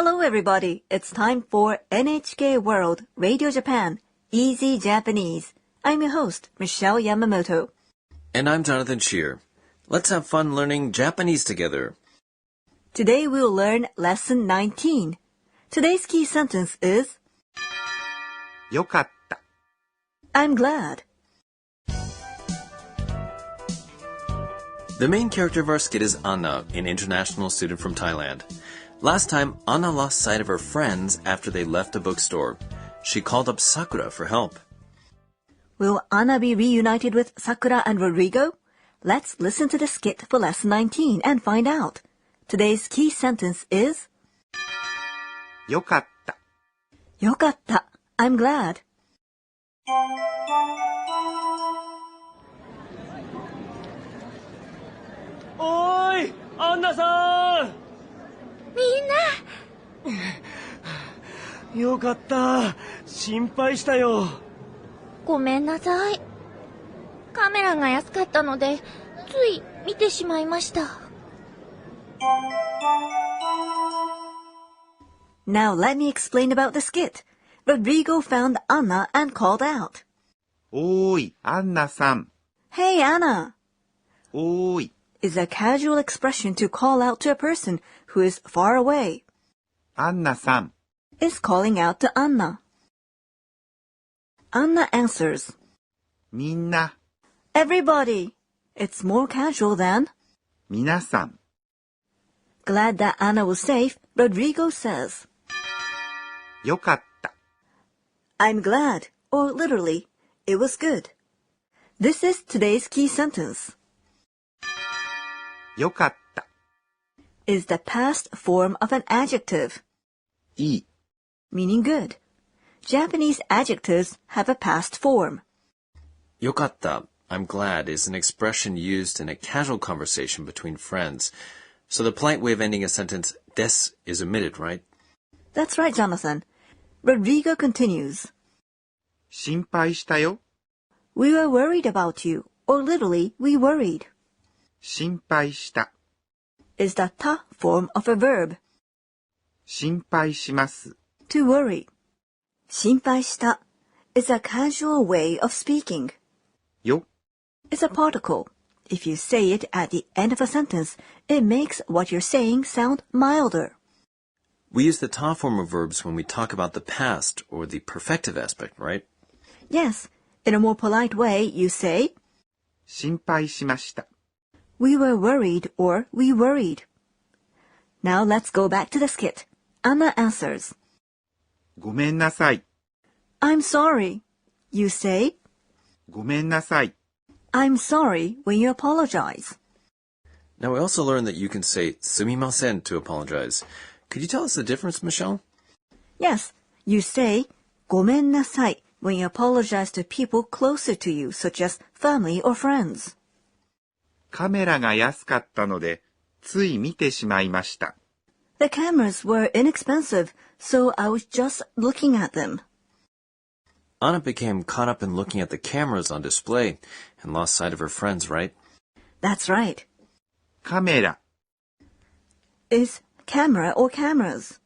Hello everybody, it's time for NHK World Radio Japan Easy Japanese. I'm your host, Michelle Yamamoto. And I'm Jonathan Shear. Let's have fun learning Japanese together. Today we'll learn Lesson 19. Today's key sentence is よかった I'm glad. The main character of our skit is Anna, an international student from Thailand. Last time, Anna lost sight of her friends after they left a bookstore. She called up Sakura for help. Will Anna be reunited with Sakura and Rodrigo? Let's listen to the skit for Lesson 19 and find out. Today's key sentence is よかった よかった I'm glad. Oi! Anna-san! みんなよかった。心配したよ。ごめんなさい。カメラが安かったので、つい見てしまいました。Now let me explain about the skit. Rodrigo found Anna and called out. おーい、アンナさん。 Hey Anna! おーい、 is a casual expression to call out to a person who is far away. アンナさん。 is calling out to Anna. Anna answers, みんな、 Everybody! It's more casual than, 皆さん。 Glad that Anna was safe, Rodrigo says, よかった。 I'm glad, or literally, it was good. This is today's key sentence. よかった。 is the past form of an adjective, いい。 meaning good. Japanese adjectives have a past form. Yokatta, I'm glad, is an expression used in a casual conversation between friends. So the polite way of ending a sentence, des, is omitted, right? That's right, Jonathan. Rodrigo continues, 心配したよ。 We were worried about you, or literally, we worried. 心配した。 is the ta form of a verb, 心配します。 to worry. 心配した is a casual way of speaking. よ、 It's a particle. If you say it at the end of a sentence, it makes what you're saying sound milder. We use the ta form of verbs when we talk about the past or the perfective aspect, right? Yes, in a more polite way, you say, 心配しました。 We were worried or we worried. Now let's go back to the skit. Anna answers, ごめんなさい。 I'm sorry. You say, ごめんなさい。 I'm sorry when you apologize. Now we also learned that you can say sumimasen to apologize. Could you tell us the difference, Michelle? Yes, you say, ごめんなさい when you apologize to people closer to you, such as family or friends. カメラが安かったので、つい見てしまいました。 The cameras were inexpensive, so I was just looking at them. Anna became caught up in looking at the cameras on display and lost sight of her friends, right? That's right. カメラ Is camera or cameras.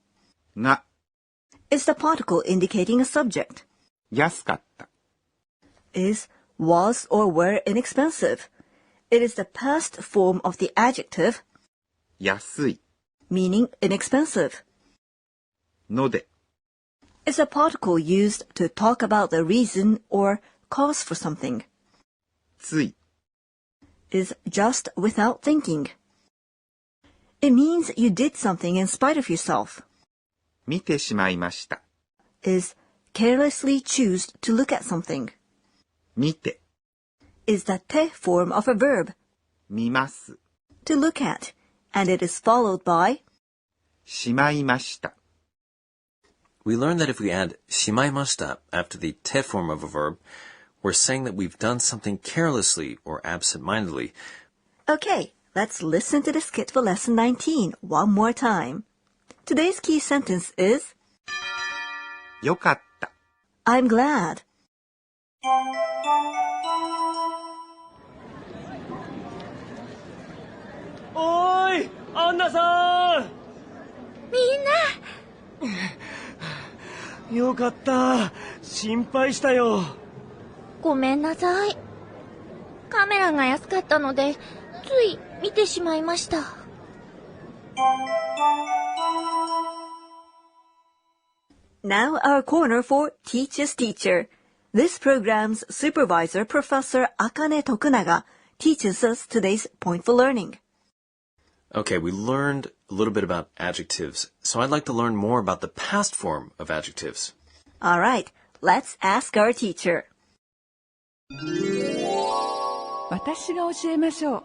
が Is the particle indicating a subject. 安かった。 Is was or were inexpensive. It is the past form of the adjective, 安い meaning inexpensive. ので Is a particle used to talk about the reason or cause for something. つい Is just without thinking. It means you did something in spite of yourself. 見てしまいました。 Is carelessly choose to look at something. 見て Is the te form of a verb, 見ます。 to look at, and it is followed by しまいました。 We learned that if we add shimaimashita after the te form of a verb, we're saying that we've done something carelessly or absent-mindedly. Okay, let's listen to the skit for lesson 19 one more time. Today's key sentence is よかった。 I'm glad. Oi! アンナさん！みんなよかった。心配したよ。ごめんなさい。カメラが安かったので、つい見てしまいました。Now our corner for Teacher's Teacher. This program's supervisor, Professor Akane Tokunaga, teaches us today's point for learning. Okay, we learned a little bit about adjectives, so I'd like to learn more about the past form of adjectives. All right, let's ask our teacher. 私が教えましょう。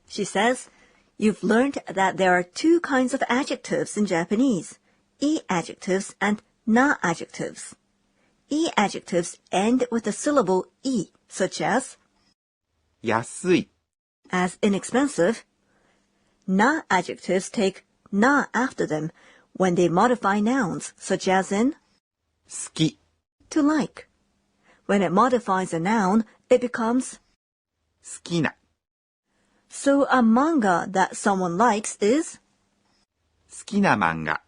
She says, you've learned that there are two kinds of adjectives in Japanese, e-adjectives and na-adjectives. E-adjectives end with the syllable e, such as 安い、 as inexpensive. Na-adjectives take na after them when they modify nouns, such as in 好き、 to like. When it modifies a noun, it becomes 好きな、 so a manga that someone likes is 好きな漫画、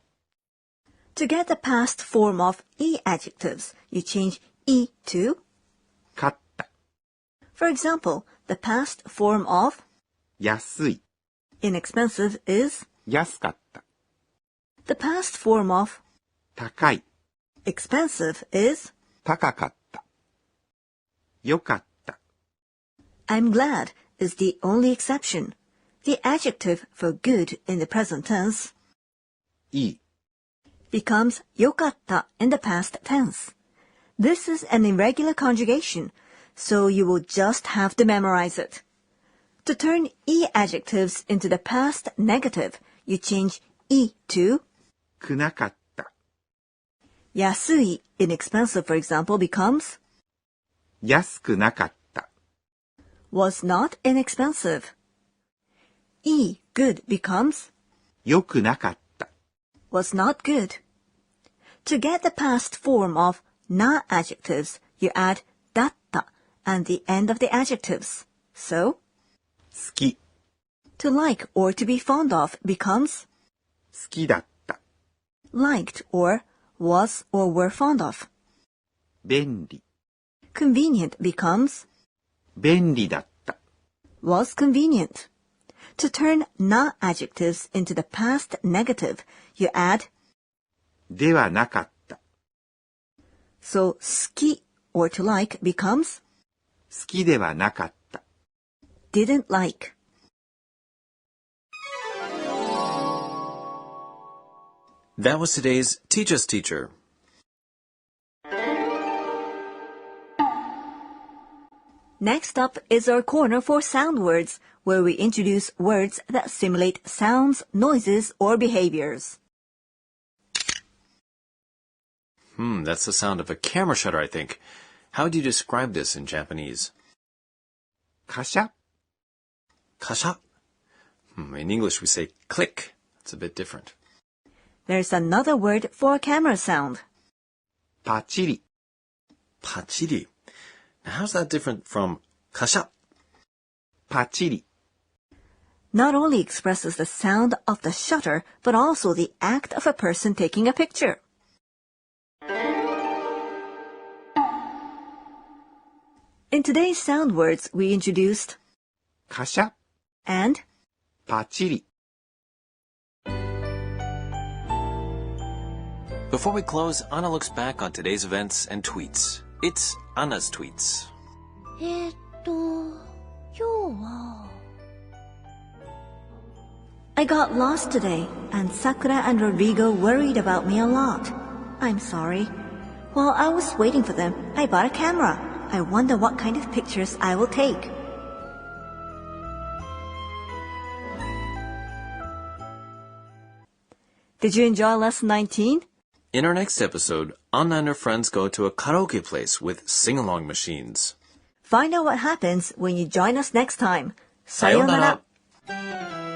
to get the past form of e-adjectives, you change e to 買った、 for example, the past form of 安い、 inexpensive is 安かった、 the past form of 高い、 expensive is 高かった、よかった、 I'm glad is the only exception. The adjective for good in the present tense いい、 becomes よかった in the past tense. This is an irregular conjugation, so you will just have to memorize it. To turn e-adjectives into the past negative, you change e to くなかった、安い inexpensive, for example, becomes 安くなかった、 was not inexpensive. E good becomes よくなかった、 was not good. To get the past form of na adjectives, you add だった and the end of the adjectives. So, 好き、 to like or to be fond of becomes 好きだった、 liked or was or were fond of. 便利、 Convenient becomes 便利だった、 was convenient. To turn na adjectives into the past negative, you add ではなかった、 so 好き or to like becomes 好きではなかった。 didn't like. That was today's Teach Us Teacher. Next up is our corner for sound words, where we introduce words that simulate sounds, noises, or behaviors. That's the sound of a camera shutter, I think. How do you describe this in Japanese? カシャ、 Kasha. In English, we say click. It's a bit different. There's another word for a camera sound. パチリ、 Pachiri. Now, how's that different from kasha? パチリ、 Not only expresses the sound of the shutter, but also the act of a person taking a picture. In today's sound words, we introduced カシャ、 and パチリ。 Before we close, Anna looks back on today's events and tweets. It's Anna's tweets. 今日は I got lost today, and Sakura and Rodrigo worried about me a lot. I'm sorry. While I was waiting for them, I bought a camera. I wonder what kind of pictures I will take. Did you enjoy lesson 19? In our next episode, Anna and her friends go to a karaoke place with sing-along machines. Find out what happens when you join us next time. Sayonara. Sayonara.